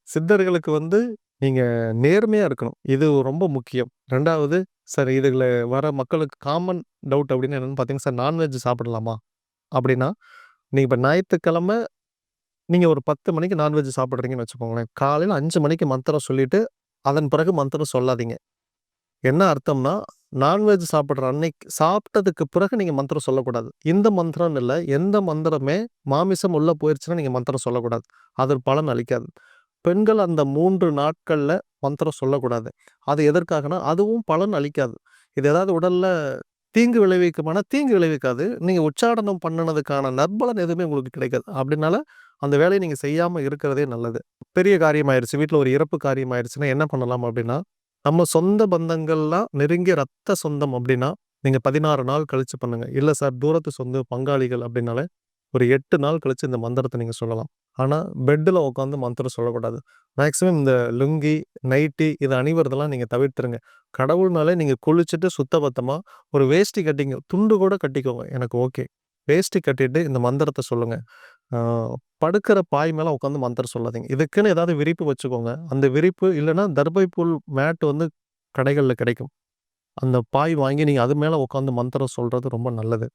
சித்தர்களுக்கு நீங்க நேர்மையா இருக்கணும். இது ரொம்ப முக்கியம். 2வது சார் இதுல வர மக்களுக்கு காமன் டவுட் அப்படின்னு என்னன்னு பார்த்தீங்கன்னா, சார் நான்வெஜ் சாப்பிடலாமா? அப்படின்னா, நீங்க இப்ப ஞாயித்துக்கிழமை நீங்க ஒரு 10 மணிக்கு நான்வெஜ் சாப்பிடுறீங்கன்னு வச்சுக்கோங்களேன். காலையில 5 மணிக்கு மந்திரம் சொல்லிட்டு, அதன் பிறகு மந்திரம் சொல்லாதீங்க. என்ன அர்த்தம்னா, நான்வெஜ் சாப்பிடுற அன்னைக்கு சாப்பிட்டதுக்கு பிறகு நீங்க மந்திரம் சொல்லக்கூடாது. இந்த மந்திரம்னு இல்ல, எந்த மந்திரமே மாமிசம் உள்ள போயிருச்சுன்னா நீங்க மந்திரம் சொல்லக்கூடாது. அது பலன் அளிக்காது. பெண்கள் அந்த 3 நாட்கள்ல மந்திரம் சொல்லக்கூடாது. அது எதற்காகன்னா, அதுவும் பலன் அளிக்காது. இது ஏதாவது உடல்ல தீங்கு விளைவிக்குமானா, தீங்கு விளைவிக்காது. நீங்க உச்சாடனம் பண்ணுனதுக்கான நற்பலன் எதுவுமே உங்களுக்கு கிடைக்காது. அப்படினால, அந்த வேலைய நீங்க செய்யாம இருக்கிறதே நல்லது. பெரிய காரியம் ஆயிருச்சு. வீட்ல ஒரு இறப்பு காரியம் ஆயிருச்சுன்னா என்ன பண்ணலாம் அப்படின்னா, நம்ம சொந்த பந்தங்கள்லாம் நெருங்கிய ரத்த சொந்தம் அப்படின்னா, நீங்க 16 நாள் கழிச்சு பண்ணுங்க. இல்ல சார் தூரத்து சொந்த பங்காளிகள் அப்படின்னாலே, ஒரு 8 நாள் கழிச்சு இந்த மந்திரத்த நீங்க சொல்லலாம். ஆனா, பெட்ல உட்காந்து மந்திரம் சொல்லக்கூடாது. மேக்ஸிமம் இந்த லுங்கி, நைட்டி இத அணிவதெல்லாம் நீங்க தவிர்த்துருங்க. கடவுள்னாலே நீங்க குளிச்சுட்டு சுத்தபத்தமா ஒரு வேஷ்டி கட்டிங்க. துண்டு கூட கட்டிக்கோங்க. எனக்கு ஓகே. வேஷ்டி கட்டிட்டு இந்த மந்திரத்த சொல்லுங்க. ஆ படுக்கிற பாய் மேல உட்காந்து மந்திரம் சொல்லாதீங்க. இதுக்குன்னு ஏதாவது விரிப்பு வச்சுக்கோங்க. அந்த விரிப்பு இல்லன்னா தர்பை புல் மேட் கடைகள்ல கிடைக்கும். அந்த பாய் வாங்கி நீங்க அது மேல உட்காந்து மந்திரம் சொல்றது ரொம்ப நல்லது.